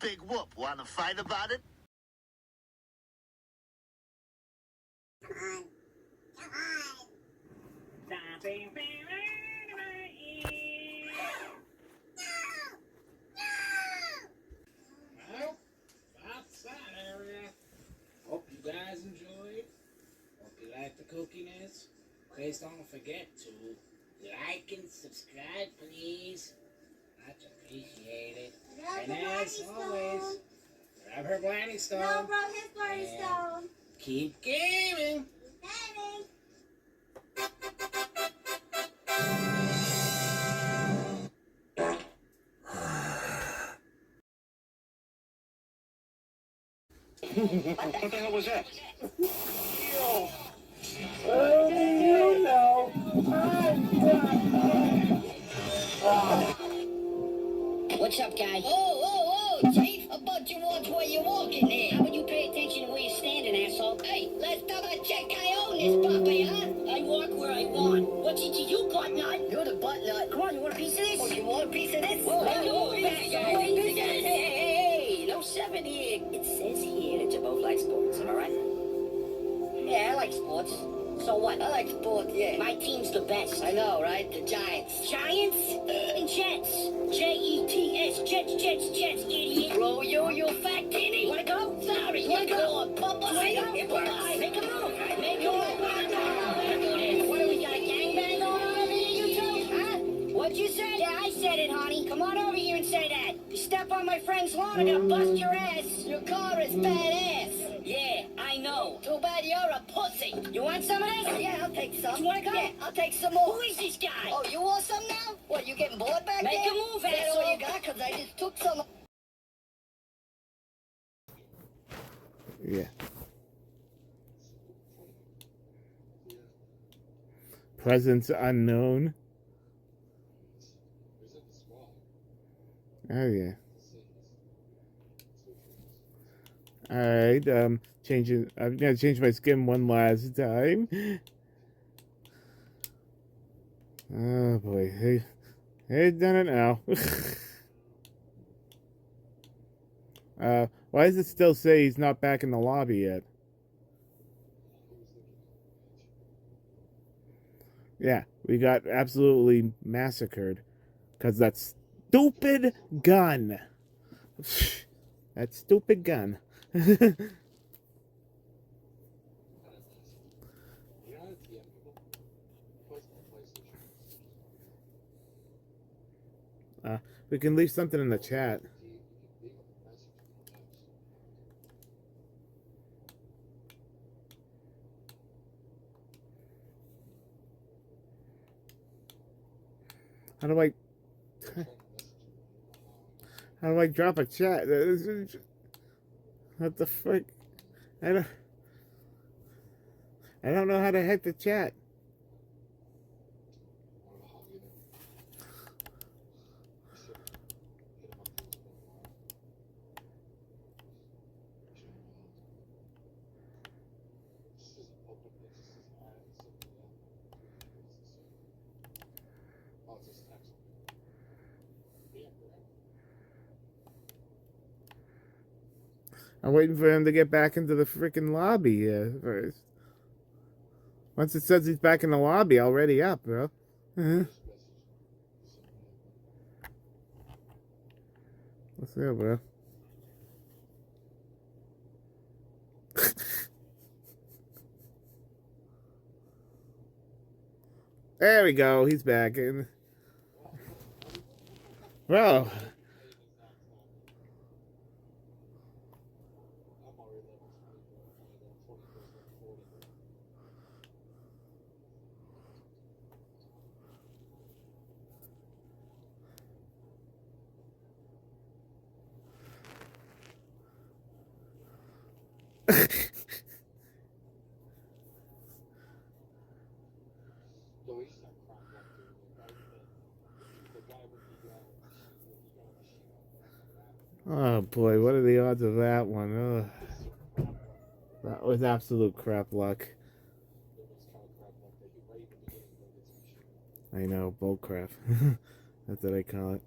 Big whoop. Wanna fight about it? Come on. Come on. Well, that's that area. Hope you guys enjoyed. Hope you like the cookiness. Please don't forget to like and subscribe, please. Much appreciated. And as always, grab her Blarney Stone. No, bro, his Blarney Stone. Keep gaming. Keep gaming. What the hell was that? Only you know. What's up, guys? Oh, Chief, a bunch of words where you're walking there. How would you pay attention to where you're standing, asshole? Hey, let's double check I own this puppy, huh? I walk where I want. What's it to you, butt nut? You're the butt nut. Come on, you want a piece of this? Oh, you want a piece of this? Whoa, hey, no 7 here. It says here that you both like sports, am I right? Yeah, I like sports. So what? I like sports, yeah. My team's the best. I know, right? The Giants. Giants? And Jets. Jets, Jets, idiot. Bro, you fat kitty. Wanna go? Sorry. Wanna go? Bubba, make a move. Make a move. What do we got, a gangbang going on over here, you two? Huh? What'd you say? Yeah, I said it, honey. Come on over here and say that. You step on my friend's lawn, I'm gonna bust your ass. Your car is badass. Yeah, I know. Too bad you're a pussy. You want some of this? Yeah, I'll take some. You wanna go? Yeah, I'll take some more. Who is this guy? Oh, you want some now? What, you getting bored back there? Make a move, asshole. That's all you got? Because I just took some. Yeah. Presence unknown. Oh yeah. Alright, changing I'm gonna change my skin one last time. Oh boy. Hey, done it now. Why does it still say he's not back in the lobby yet? Yeah, we got absolutely massacred. Because that stupid gun. That stupid gun. We can leave something in the chat. How do I drop a chat? What the frick? I don't know how to hit the chat. I'm waiting for him to get back into the freaking lobby first. Once it says he's back in the lobby, I'll ready up, bro. What's up, bro? There we go. He's back in. Bro. Oh boy, what are the odds of that one? That was absolute crap luck. I know, bull crap. That's what I call it.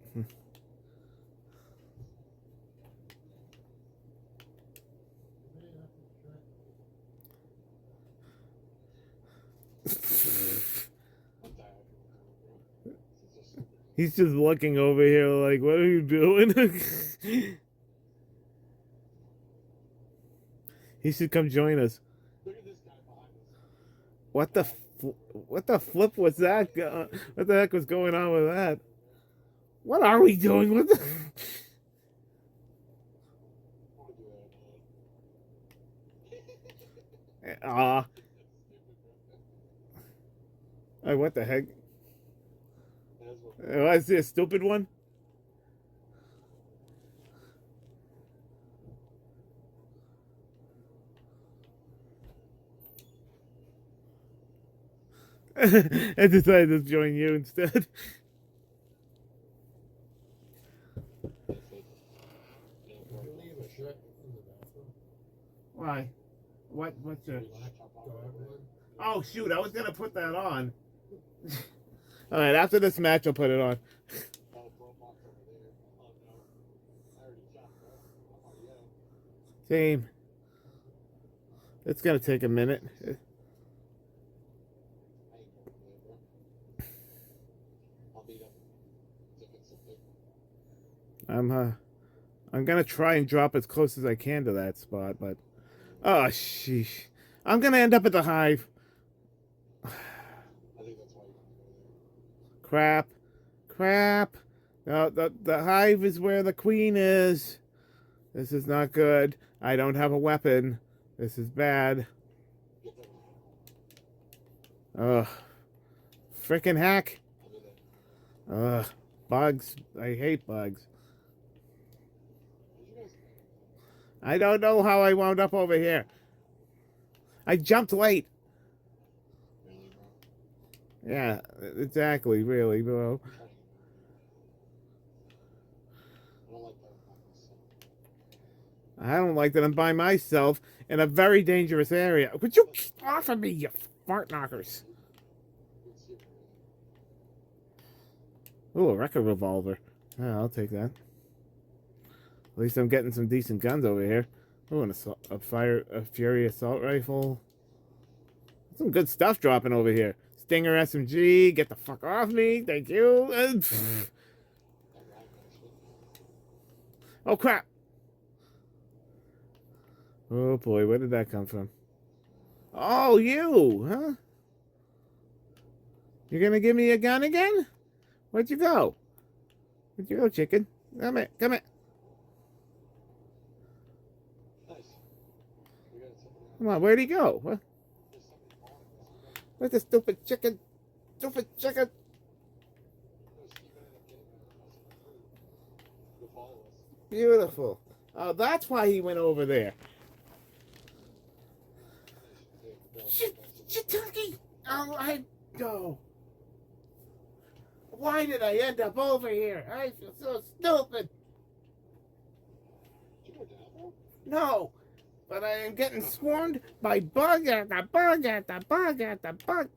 He's just looking over here like, what are you doing? He should come join us. What the what the flip was that? What the heck was going on with that? What are we doing? What the? Ah. Hey, what the heck? Was it a stupid one? I decided to join you instead. Why? What's your... Oh, shoot, I was going to put that on. Alright, after this match, I'll put it on. Same. It's going to take a minute. I'm gonna try and drop as close as I can to that spot, but oh sheesh, I'm gonna end up at the hive. Crap. No, the hive is where the queen is. This is not good. I don't have a weapon. This is bad. Ugh. Frickin' hack. Ugh. Bugs. I hate bugs. I don't know how I wound up over here. I jumped late. Yeah, exactly, really, bro. I don't like that I'm by myself in a very dangerous area. Would you get off of me, you fart knockers? Ooh, a record revolver. Yeah, I'll take that. At least I'm getting some decent guns over here. Oh, a Fury assault rifle. Some good stuff dropping over here. Stinger SMG. Get the fuck off me. Thank you. Oh, crap. Oh, boy. Where did that come from? Oh, you, huh? You're gonna give me a gun again? Where'd you go? Where'd you go, chicken? Come here. Come here. Come on, where'd he go? What? Where's the stupid chicken? Stupid chicken! Beautiful. Oh, that's why he went over there. Shitaki! Oh, I go. Why did I end up over here? I feel so stupid. No. But I am getting swarmed by bug after bug after bug after bug.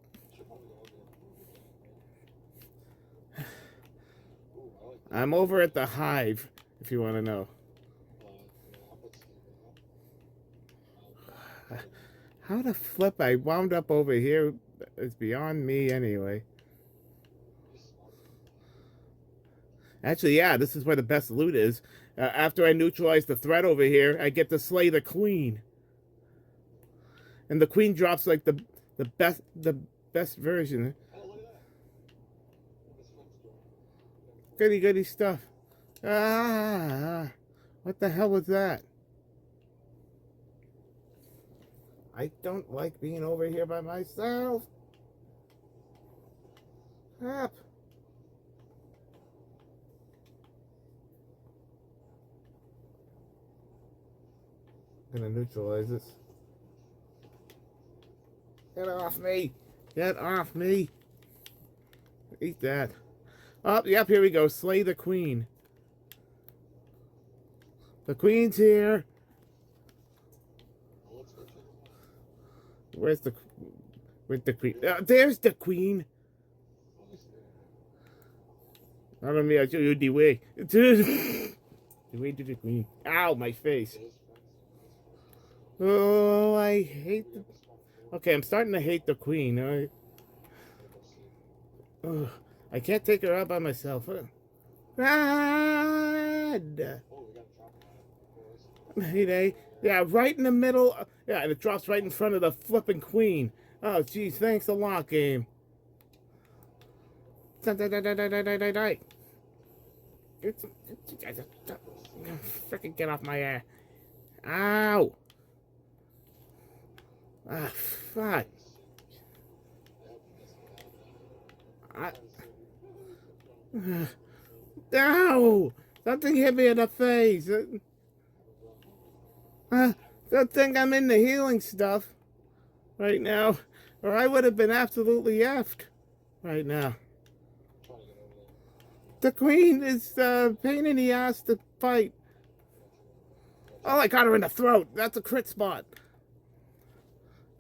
I'm over at the hive, if you want to know. How the flip I wound up over here is beyond me anyway. Actually, yeah, this is where the best loot is. After I neutralize the threat over here, I get to slay the queen. And the queen drops like the best version. Goody stuff. Ah, what the hell was that? I don't like being over here by myself. Crap. I'm gonna neutralize this. Get off me! Get off me! Eat that. Oh, yep, here we go. Slay the queen. The queen's here. Where's the queen? There's the queen. I don't mean I show you the way. The way to the queen. Ow, my face. Oh, I hate the... Okay, I'm starting to hate the queen. I can't take her out by myself. Run! Mayday. Yeah, right in the middle. Yeah, and it drops right in front of the flipping queen. Oh, geez, thanks a lot, game. Die. Freaking get off my ass. Ow! Ah, fuck. Ow! Something hit me in the face. Good thing I'm in the healing stuff right now, or I would have been absolutely effed right now. The queen is pain in the ass to fight. Oh, I got her in the throat. That's a crit spot.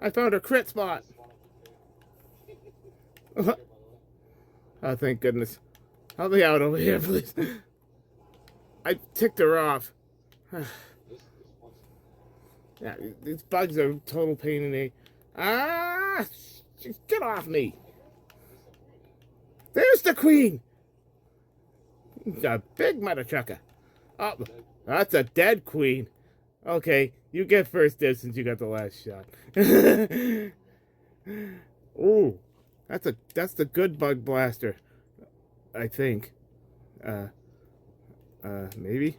I found her crit spot. Oh, thank goodness. Help me out over here, please. I ticked her off. Yeah, these bugs are a total pain in the... Ah! Get off me! There's the queen! A big mother trucker. Oh, that's a dead queen. Okay, you get first dibs since you got the last shot. Ooh, that's the good bug blaster, I think. Maybe.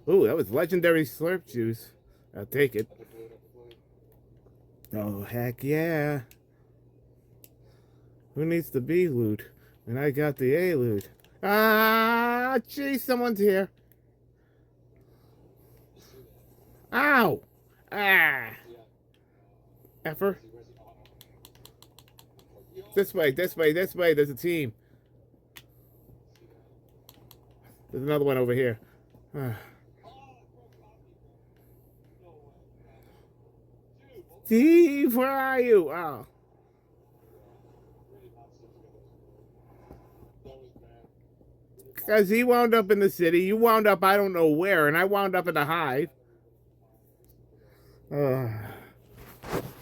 Ooh, that was legendary slurp juice. I'll take it. Oh, heck yeah. Who needs the B loot? And I got the A loot. Ah, geez, someone's here. Ow! Ah! Effer. This way, this way, this way. There's a team. There's another one over here. Steve, where are you? Oh. Because he wound up in the city, you wound up I don't know where, and I wound up in the hive. That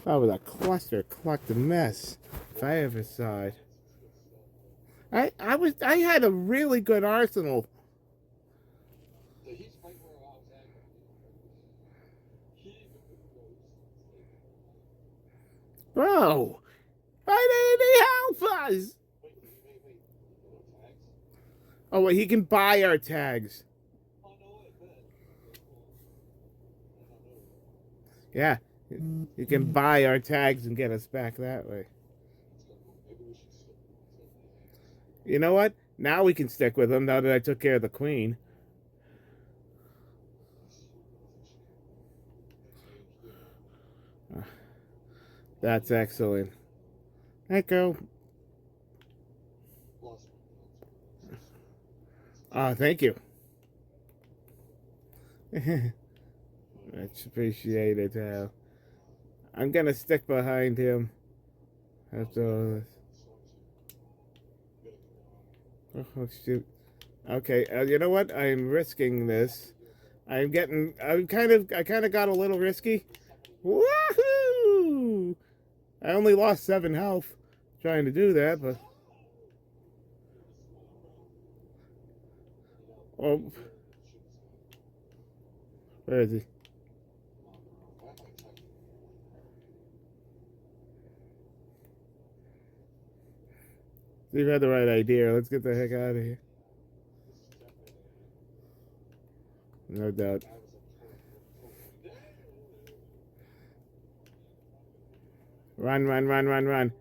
was a cluster clucked mess, if I ever saw it. I had a really good arsenal. Bro, why didn't he help us? Oh, wait, he can buy our tags. Yeah, you can buy our tags and get us back that way. You know what? Now we can stick with him now that I took care of the queen. That's excellent. Echo. Oh, thank you. Much appreciated, Hal. I'm gonna stick behind him after all this. Oh, shoot. Okay, you know what? I'm risking this. I kind of got a little risky. Woohoo! I only lost 7 health trying to do that, but... Oh. Where is he? You've had the right idea. Let's get the heck out of here. No doubt. Run, run, run, run, run.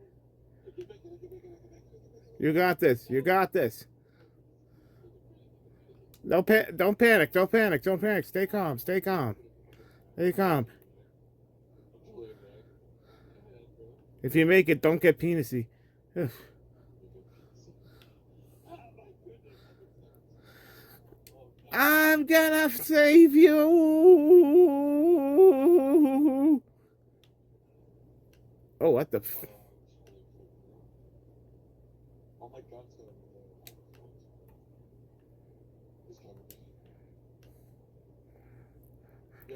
You got this. You got this. Don't panic. Don't panic. Don't panic. Stay calm. Stay calm. Stay calm. If you make it, don't get penisy. I'm gonna save you. Oh, what the f...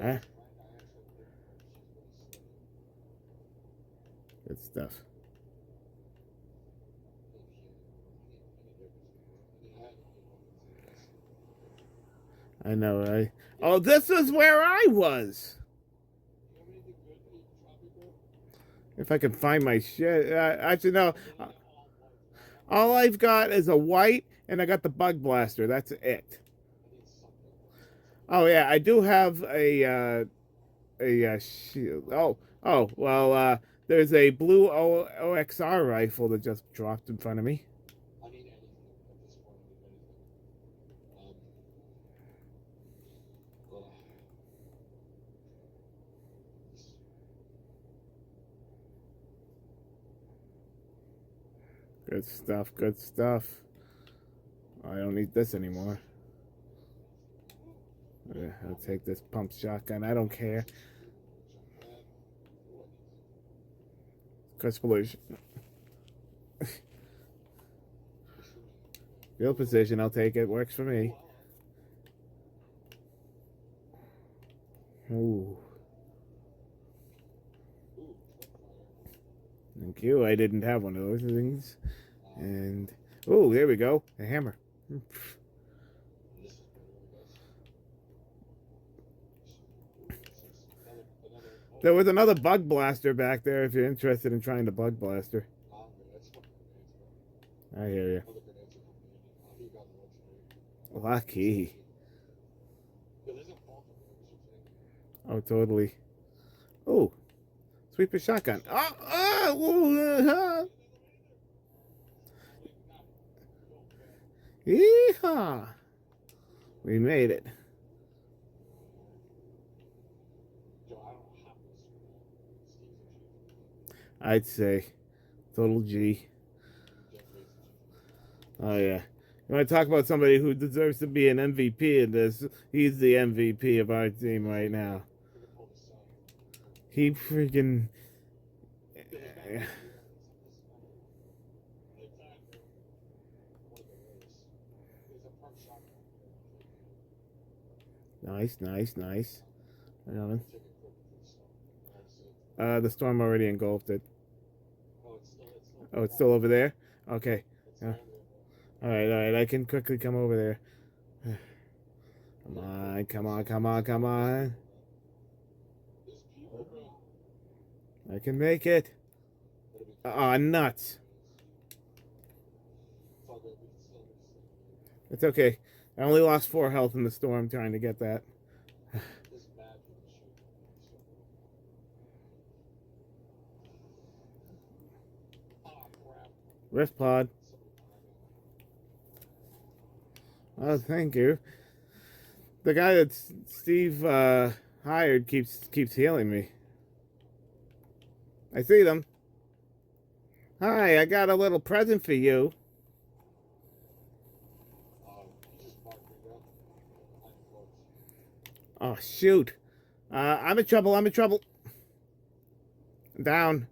Huh? Good stuff. I know, right? Oh, this is where I was. If I can find my shit. Actually, no. All I've got is a white, and I got the bug blaster. That's it. Oh yeah, I do have a shield. Well, there's a blue OXR rifle that just dropped in front of me. Good stuff, good stuff. I don't need this anymore. I'll take this pump shotgun. I don't care. Crest pollution. Field position, I'll take it. Works for me. Ooh. Thank you. I didn't have one of those things. And, oh, there we go. A hammer. There was another bug blaster back there if you're interested in trying the bug blaster. I hear you. Lucky. Oh, totally. Oh, sweeper shotgun. Yeehaw! We made it. I'd say total G. Oh yeah. You want to talk about somebody who deserves to be an MVP in this? He's the MVP of our team right now. He freaking... Nice. The storm already engulfed it. Oh, it's still over there? Okay. Alright, I can quickly come over there. Come on. I can make it. Nuts. It's okay. I only lost 4 health in the storm trying to get that. Rift pod. Oh, thank you. The guy that Steve hired keeps healing me. I see them. Hi, I got a little present for you. Oh shoot! I'm in trouble. I'm down.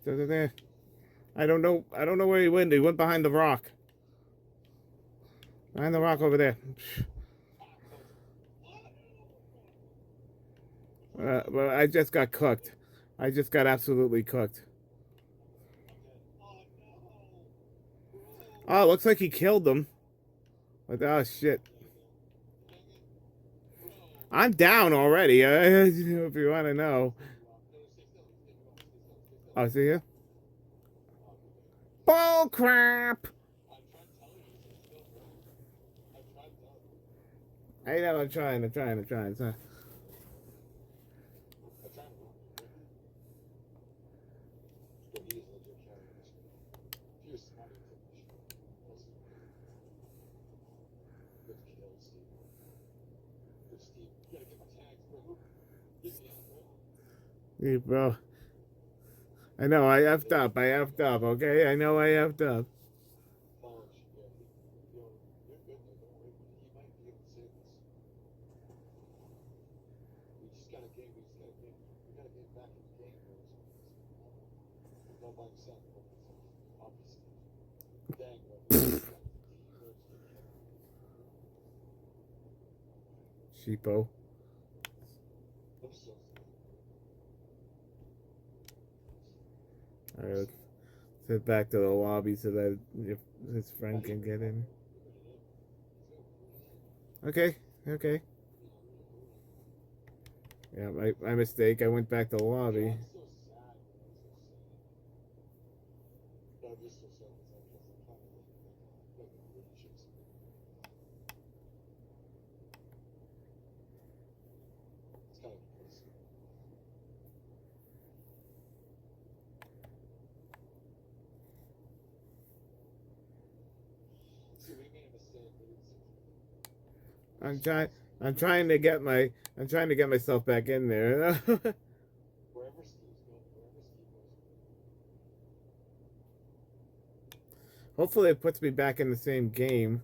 There. I don't know where he went. He went behind the rock. Behind the rock over there. Well, I just got cooked. I just got absolutely cooked. Oh, looks like he killed them. But, oh, shit. I'm down already. If you want to know. Oh, see ya. Bull crap! I know, I'm trying. So. Hey, bro. I know, I effed up, okay? I know I effed up. Sheepo. Alright, let's head back to the lobby so that if his friend can get in. Okay, okay. Yeah, my mistake. I went back to the lobby. I'm trying. I'm trying to get myself back in there. Hopefully, it puts me back in the same game.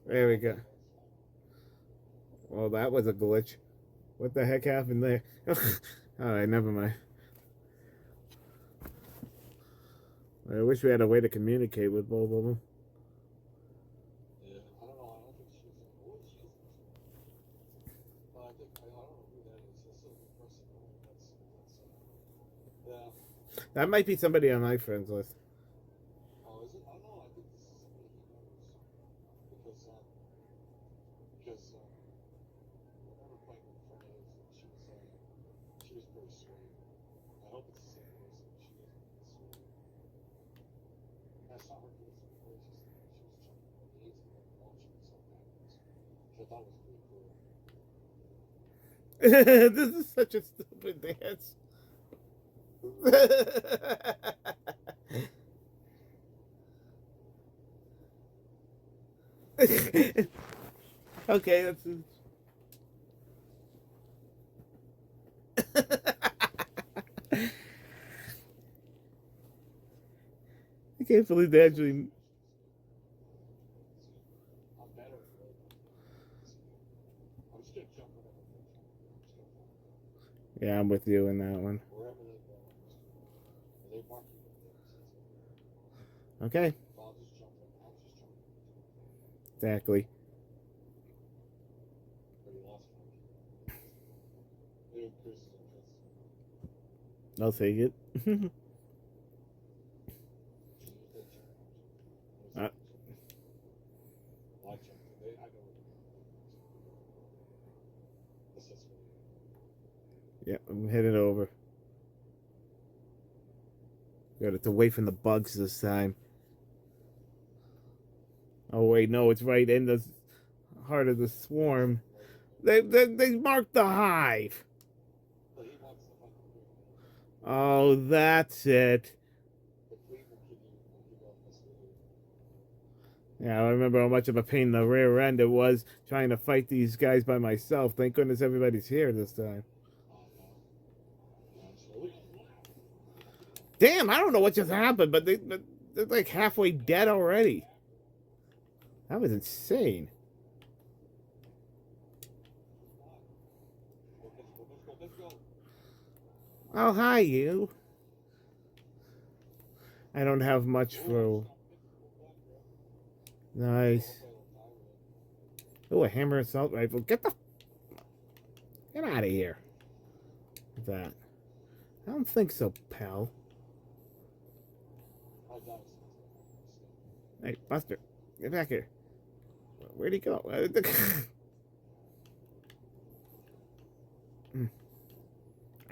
There we go. Well, that was a glitch. What the heck happened there? Alright, never mind. I wish we had a way to communicate with both of them. That might be somebody on my friends list. This is such a stupid dance. Okay, that's. I can't believe they actually. Yeah, I'm with you in that one. Okay. Exactly. I'll take it. uh, yeah, I'm headed over. Got it away from the bugs this time. Oh wait, no, it's right in the heart of the swarm. They marked the hive. Oh, that's it. Yeah, I remember how much of a pain in the rear end it was trying to fight these guys by myself. Thank goodness everybody's here this time. Damn, I don't know what just happened, but they're like halfway dead already. That was insane. Oh, hi, you. I don't have much for... Nice. Oh, a hammer assault rifle. Get out of here. That. I don't think so, pal. Hey, Buster. Get back here. Where'd he go?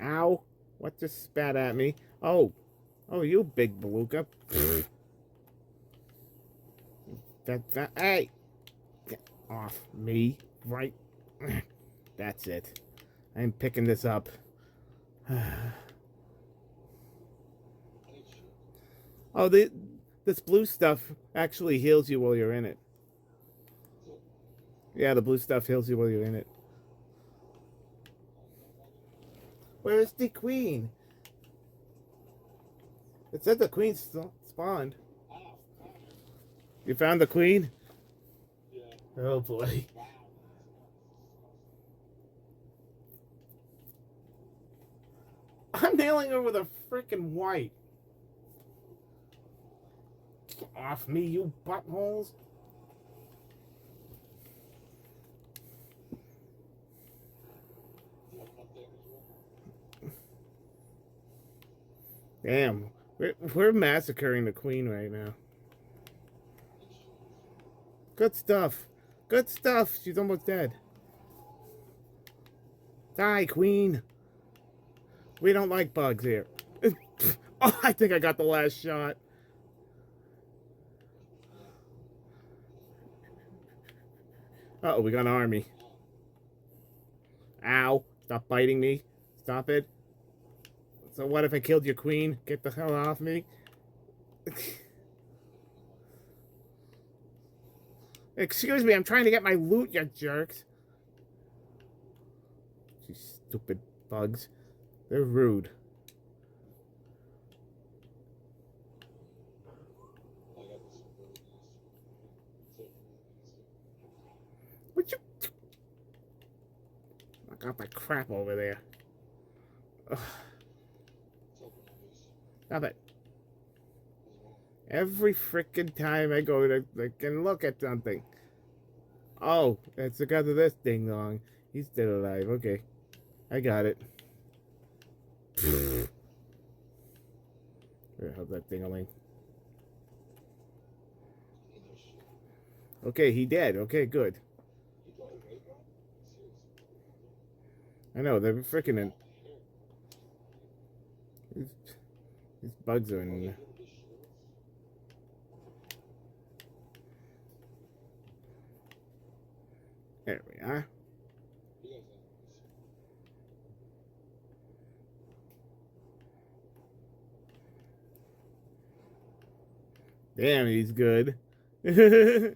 Ow. What just spat at me? Oh. Oh, you big beluga. Hey. Get off me. Right. That's it. I'm picking this up. Oh, this blue stuff actually heals you while you're in it. Yeah, the blue stuff heals you while you're in it. Where's the queen? It said the queen spawned. You found the queen? Oh boy. I'm nailing her with a freaking white. Get off me, you buttholes. Damn. We're massacring the queen right now. Good stuff. Good stuff. She's almost dead. Die, queen. We don't like bugs here. Oh, I think I got the last shot. Uh-oh, we got an army. Ow. Stop biting me. Stop it. So what if I killed your queen? Get the hell off me. Excuse me, I'm trying to get my loot, you jerks. You stupid bugs. They're rude. What you... I got my crap over there. Ugh. Stop it. Every freaking time I go to and look at something. Oh, it's because of this ding dong. He's still alive. Okay. I got it. Where the hell's that ding-a-ling? Okay, he dead. Okay, good. I know, they're freaking in. These bugs are in. There we are. Damn, he's good. You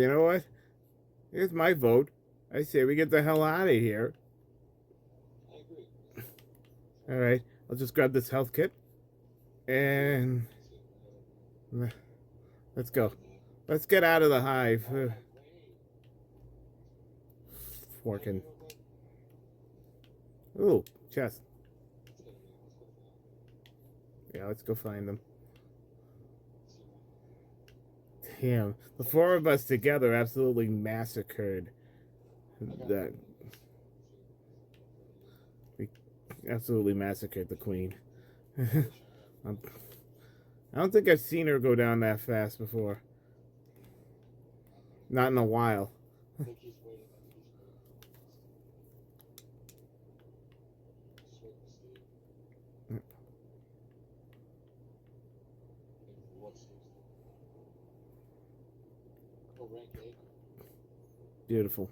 know what? Here's my vote. I say we get the hell out of here. Alright, I'll just grab this health kit. And... let's go. Let's get out of the hive. Forking. Ooh, chest. Yeah, let's go find them. Damn, the four of us together absolutely massacred that. We absolutely massacred the queen. I don't think I've seen her go down that fast before. Not in a while. Beautiful.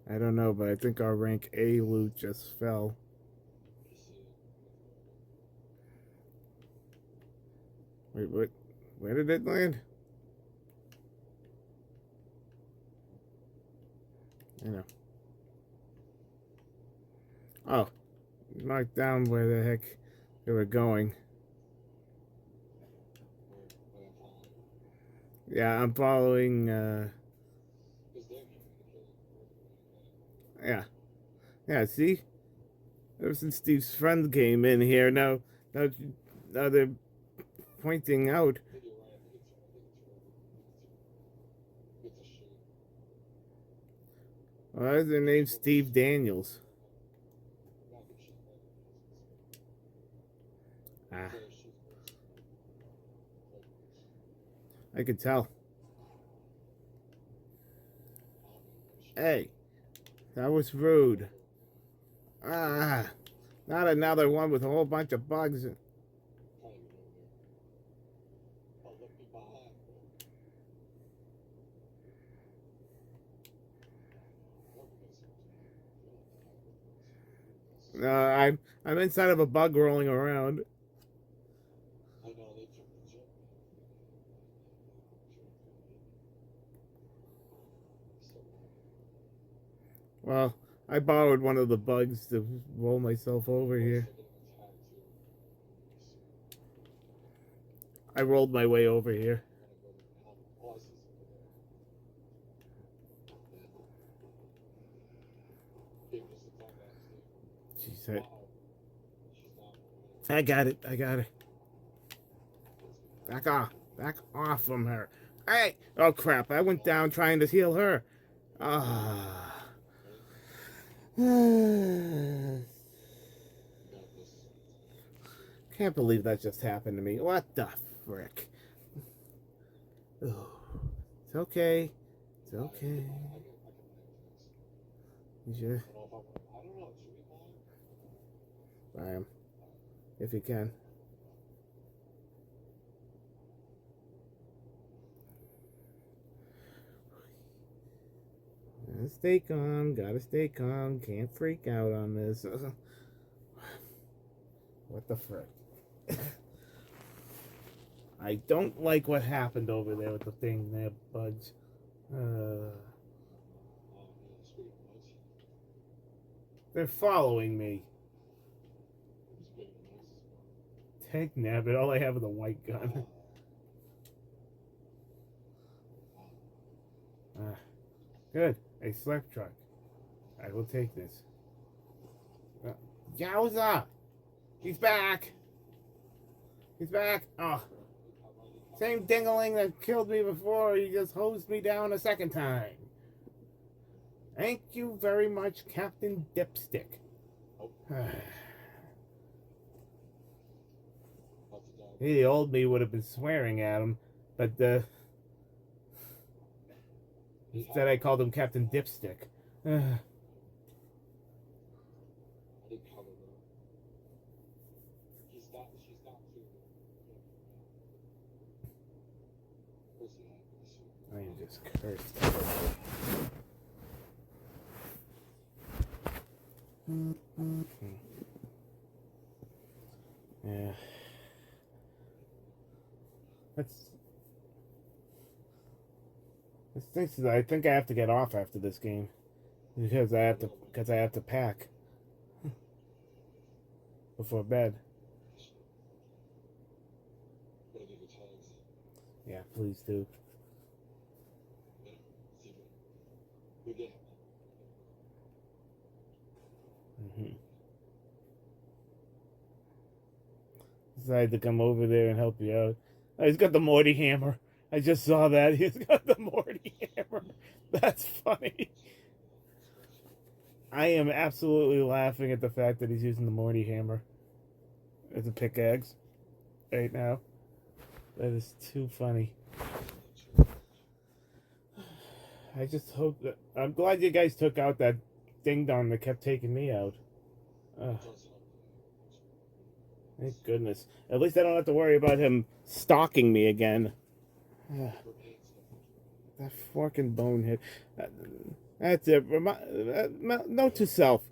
I don't know, but I think our rank A loot just fell. Wait, what? Where did it land? I know. Oh, marked down where the heck they were going. Yeah, I'm following, yeah. Yeah, see? Ever since Steve's friend came in here, now they're pointing out. Why is their name Steve Daniels? Ah. I could tell. Hey, that was rude. Ah, not another one with a whole bunch of bugs. I'm inside of a bug rolling around. Well, I borrowed one of the bugs to roll myself over here. I rolled my way over here. She said, I got it. I got it. Back off. Back off from her. Hey! Oh, crap. I went down trying to heal her. Ah. Can't believe that just happened to me. What the frick? Oh, it's okay. It's okay. You buy him if you can. Gotta stay calm. Gotta stay calm. Can't freak out on this. What the frick? I don't like what happened over there with the thing there, bugs. They're following me. Take nabbit. All I have is a white gun. Good. A slap truck. I will take this. Yowza! He's back! He's back! Oh. Same dingaling that killed me before, he just hosed me down a second time. Thank you very much, Captain Dipstick. The old me would have been swearing at him, but instead I called him Captain Dipstick. I am just cursed. Yeah. I think I have to get off after this game because I have to pack before bed. Yeah, please do. Decided to come over there and help you out. Oh, he's got the Morty hammer. I just saw that. He's got the Morty hammer. That's funny. I am absolutely laughing at the fact that he's using the Morty hammer as a pickaxe right now. That is too funny. I just hope that... I'm glad you guys took out that ding-dong that kept taking me out. Thank goodness. At least I don't have to worry about him stalking me again. That fucking bonehead. That's it. Note to self.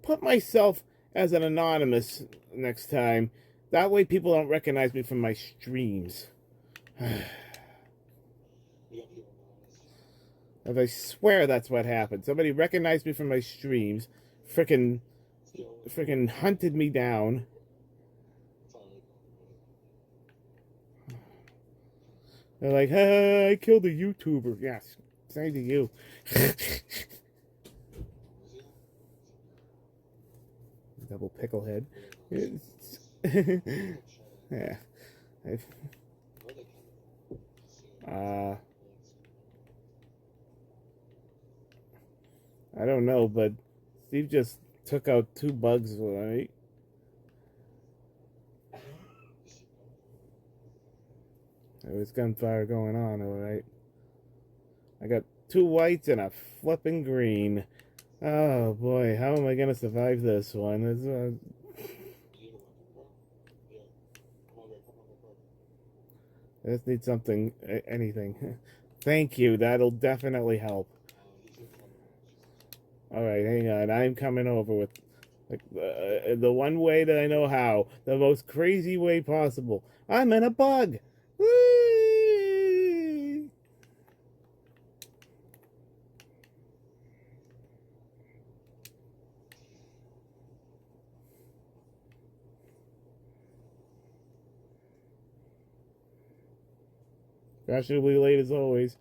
Put myself as an anonymous next time. That way people don't recognize me from my streams. If I swear that's what happened. Somebody recognized me from my streams. Frickin' hunted me down. They're like, hey, I killed a YouTuber. Yes, same to you. Double pickle head. Yeah. I don't know, but Steve just took out 2 bugs, right? There was gunfire going on, alright. I got 2 whites and a flipping green. Oh boy, how am I gonna survive this one? I just need something, anything. Thank you, that'll definitely help. Alright, hang on, I'm coming over with the one way that I know how. The most crazy way possible. I'm in a bug! Whee! Fashionably late as always.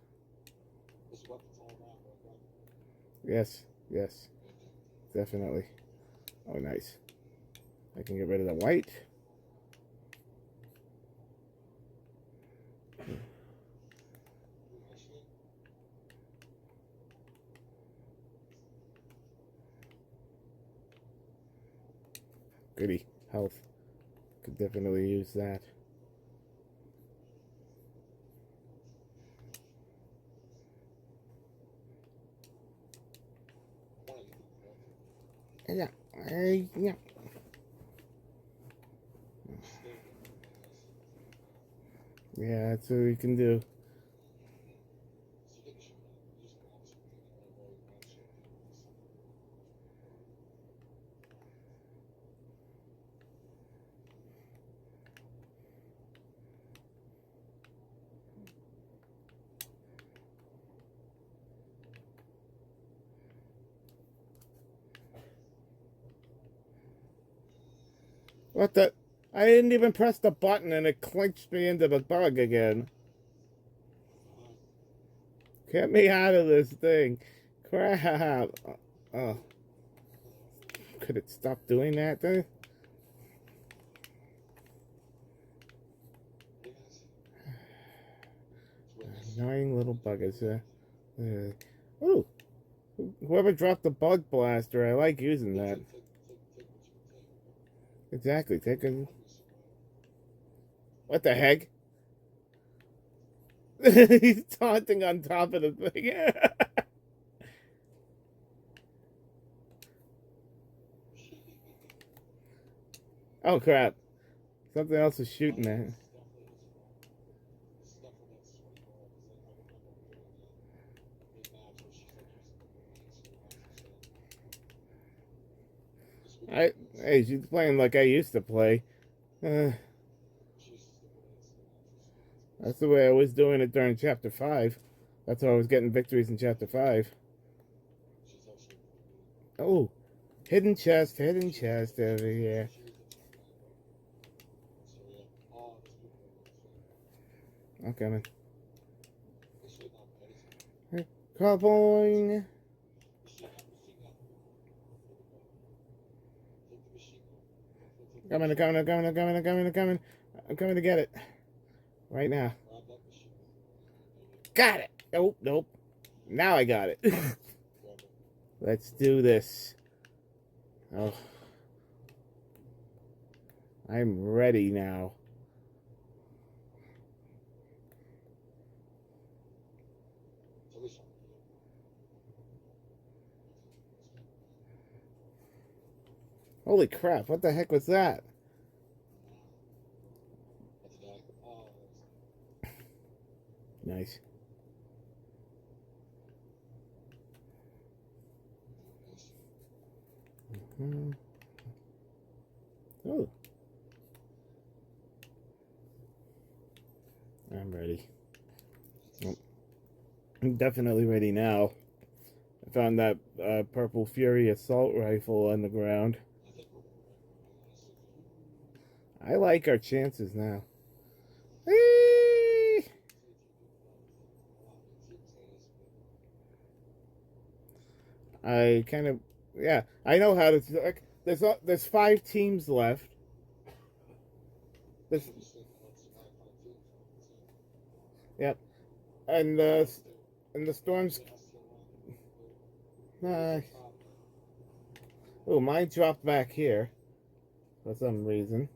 Yes, yes. Definitely. Oh, nice. I can get rid of the white. goody. Health. Could definitely use that. Yeah. Yeah. Yeah, that's what we can do. What the? I didn't even press the button and it clinched me into the bug again. Get me out of this thing. Crap. Oh. Could it stop doing that then? Annoying little buggers. Ooh. Whoever dropped the bug blaster, I like using that. Exactly. Take a... What the heck? He's taunting on top of the thing. Oh crap. Something else is shooting at him. Hey, she's playing like I used to play. That's the way I was doing it during Chapter 5. That's how I was getting victories in Chapter 5. Oh, hidden chest over here. I'm coming. Cowboy. I'm coming to get it. Right now. Got it. Nope. Now I got it. Let's do this. Oh. I'm ready now. Holy crap, what the heck was that? Nice. Oh. I'm ready. Oh. I'm definitely ready now. I found that Purple Fury assault rifle on the ground. I like our chances now. Whee! I kind of, yeah, I know how to, like, there's 5 teams left. Yep. And the storms, oh, mine dropped back here for some reason.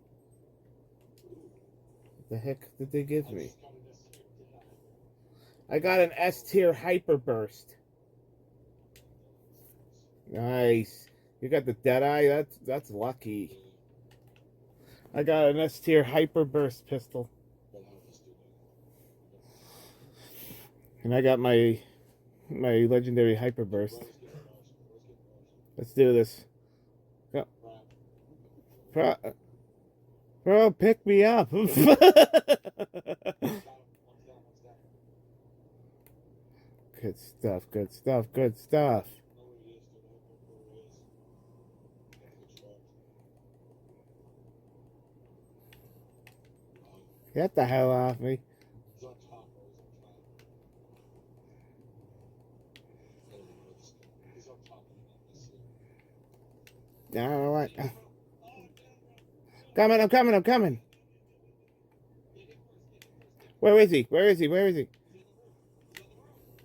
What the heck did they give me? I got an S tier hyper burst. Nice. You got the Deadeye? That's lucky. I got an S tier hyper burst pistol. And I got my legendary hyper burst. Let's do this. Go. Bro, pick me up. Good stuff. Get the hell off me. All right. I'm coming. Where is he?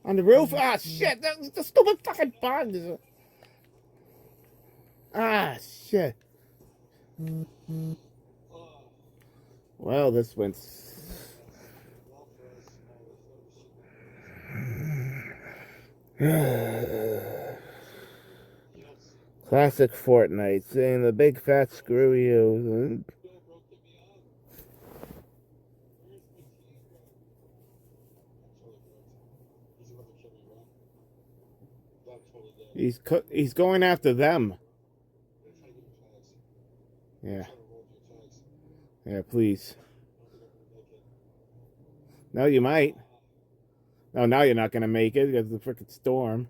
On the roof? Ah, shit. The stupid fucking bugs. Ah, shit. Well, this went. Classic Fortnite, saying the big fat screw you. He's going after them. Yeah. Yeah, please. No, you might. No, now you're not gonna make it because of the frickin' storm.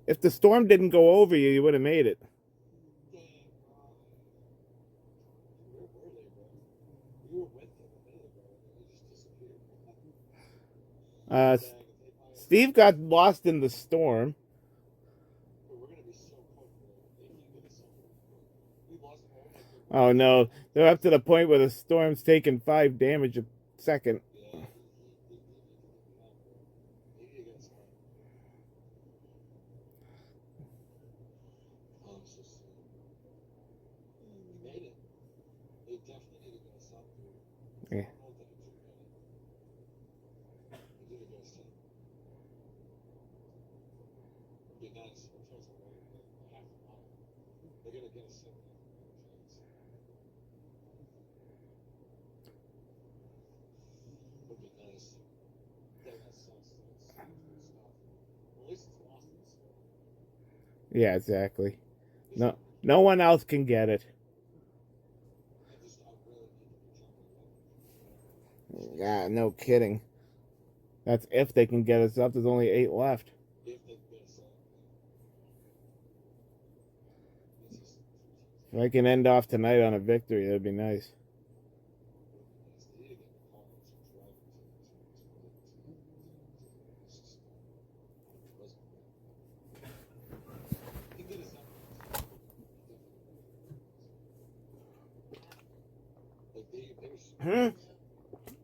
If the storm didn't go over you, you would have made it. Steve got lost in the storm. Oh no, they're up to the point where the storm's taking 5 damage a second. Yeah. Yeah, exactly. No one else can get it. Yeah, no kidding. That's if they can get us up. There's only 8 left. If I can end off tonight on a victory, that'd be nice.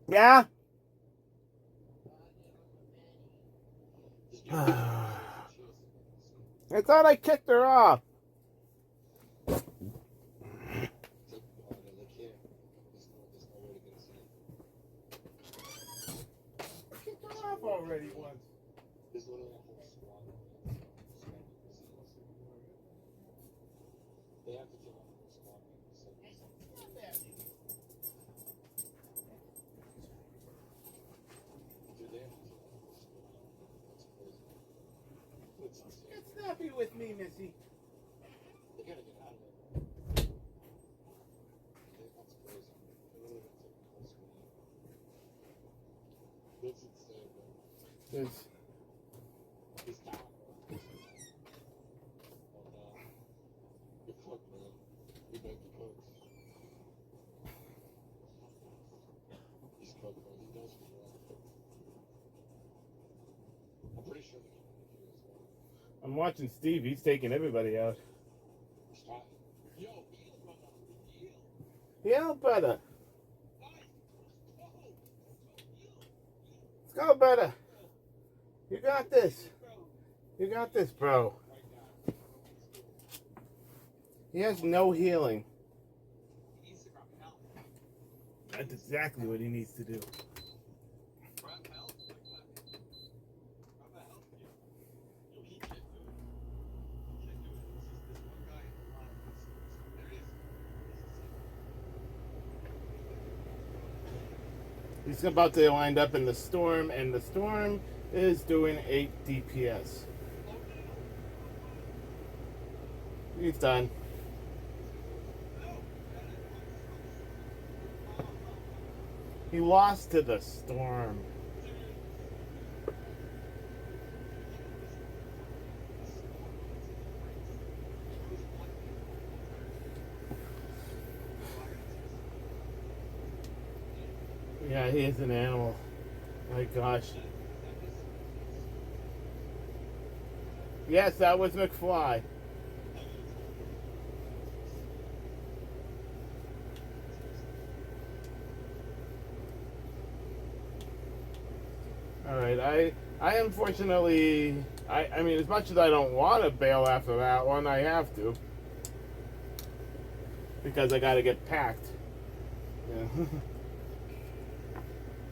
Yeah? I thought I kicked her off. Kicked her off already once. Get snappy with me, Missy. There's... I'm watching Steve. He's taking everybody out. Yeah, better. Let's go, better. You got this. You got this, bro. He has no healing. That's exactly what he needs to do. He's about to wind up in the storm, and the storm is doing 8 DPS. He's done. He lost to the storm. Yeah, he is an animal. My gosh. Yes, that was McFly. All right, I unfortunately, I mean, as much as I don't want to bail after that one, I have to. Because I got to get packed. Yeah.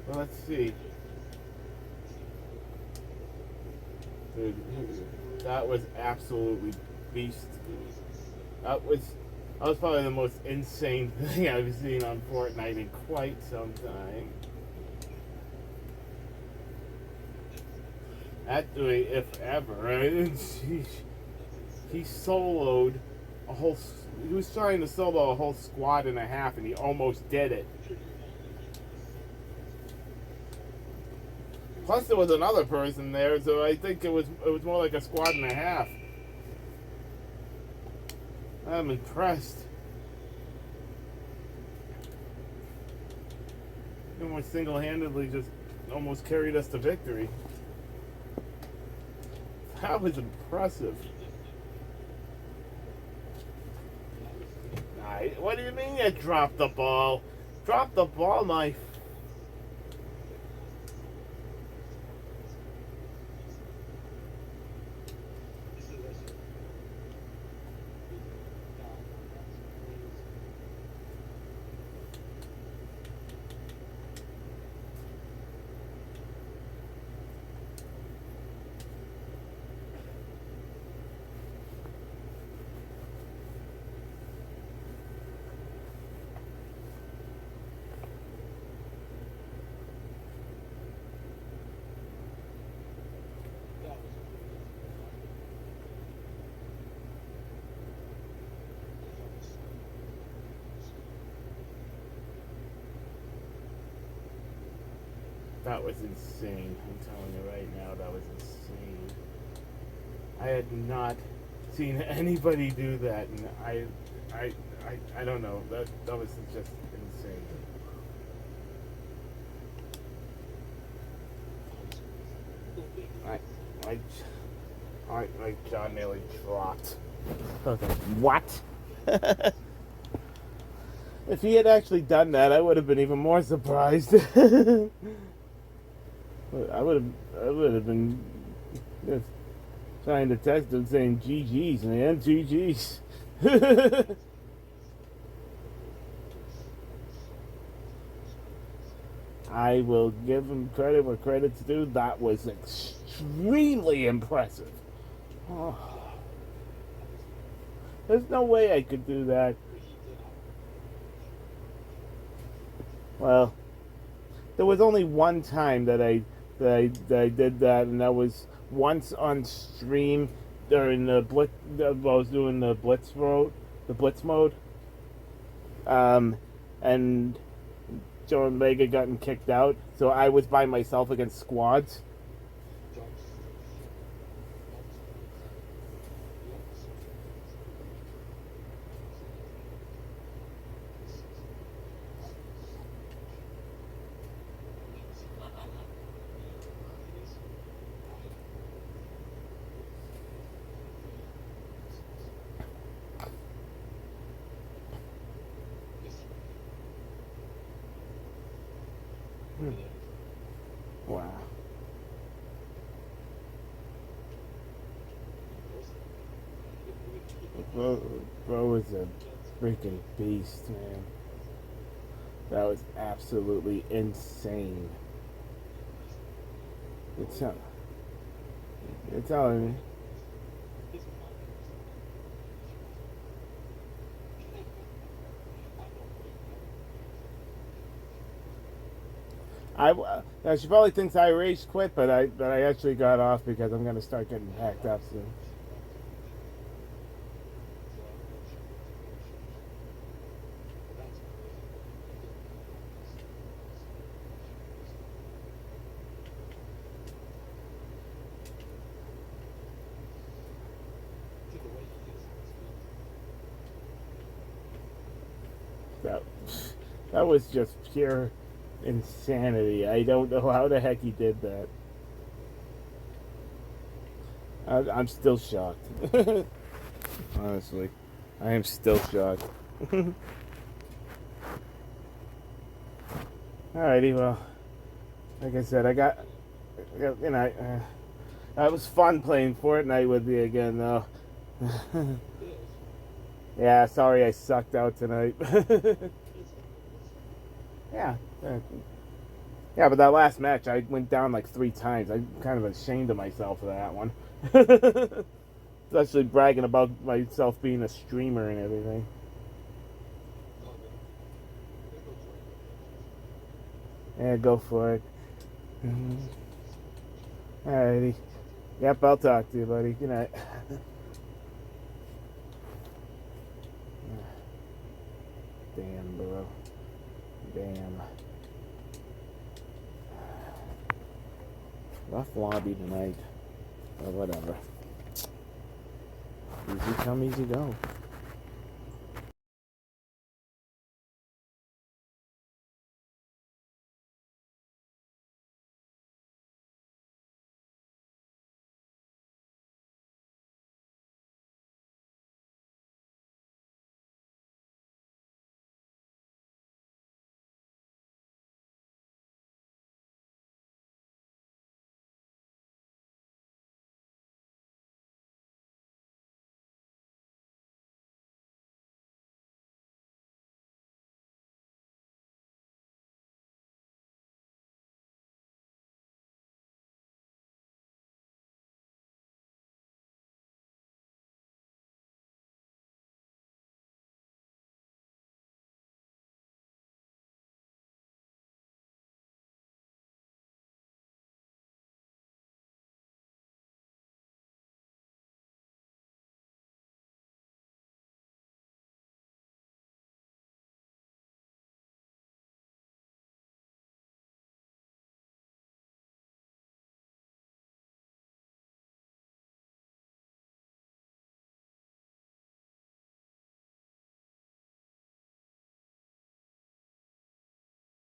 Well, let's see. Dude, that was absolutely beast. That was probably the most insane thing I've seen on Fortnite in quite some time. Actually, if ever. I mean, he soloed a whole. He was trying to solo a whole squad and a half, and he almost did it. Plus, there was another person there, so I think it was more like a squad and a half. I'm impressed. He almost single-handedly just almost carried us to victory. That was impressive. What do you mean you dropped the ball? Drop the ball, my... That was insane. I'm telling you right now, that was insane. I had not seen anybody do that, and I don't know. That was just insane. My jaw nearly dropped. Okay. What? If he had actually done that, I would have been even more surprised. I would have been just trying to text him saying GG's, man, GG's. I will give him credit where credit's due. That was extremely impressive. Oh. There's no way I could do that. Well, there was only one time that I did that, and that was once on stream during the blitz. I was doing the blitz mode, and Joe and Mega gotten kicked out, so I was by myself against squads. Wow. Bro was a freaking beast, man. That was absolutely insane. You're telling me. Now she probably thinks I rage quit, but I actually got off because I'm gonna start getting packed up soon. That was just pure insanity. I don't know how the heck he did that. I'm still shocked. Honestly, I am still shocked. Alrighty, well, like I said, I got you know, it was fun playing Fortnite with you again, though. Yeah, sorry I sucked out tonight. Yeah. Yeah, but that last match, I went down like 3 times. I'm kind of ashamed of myself for that one. Especially bragging about myself being a streamer and everything. Yeah, go for it. Alrighty. Yep, I'll talk to you, buddy. Good night. Damn, bro. Damn. Rough lobby tonight. Or whatever. Easy come, easy go.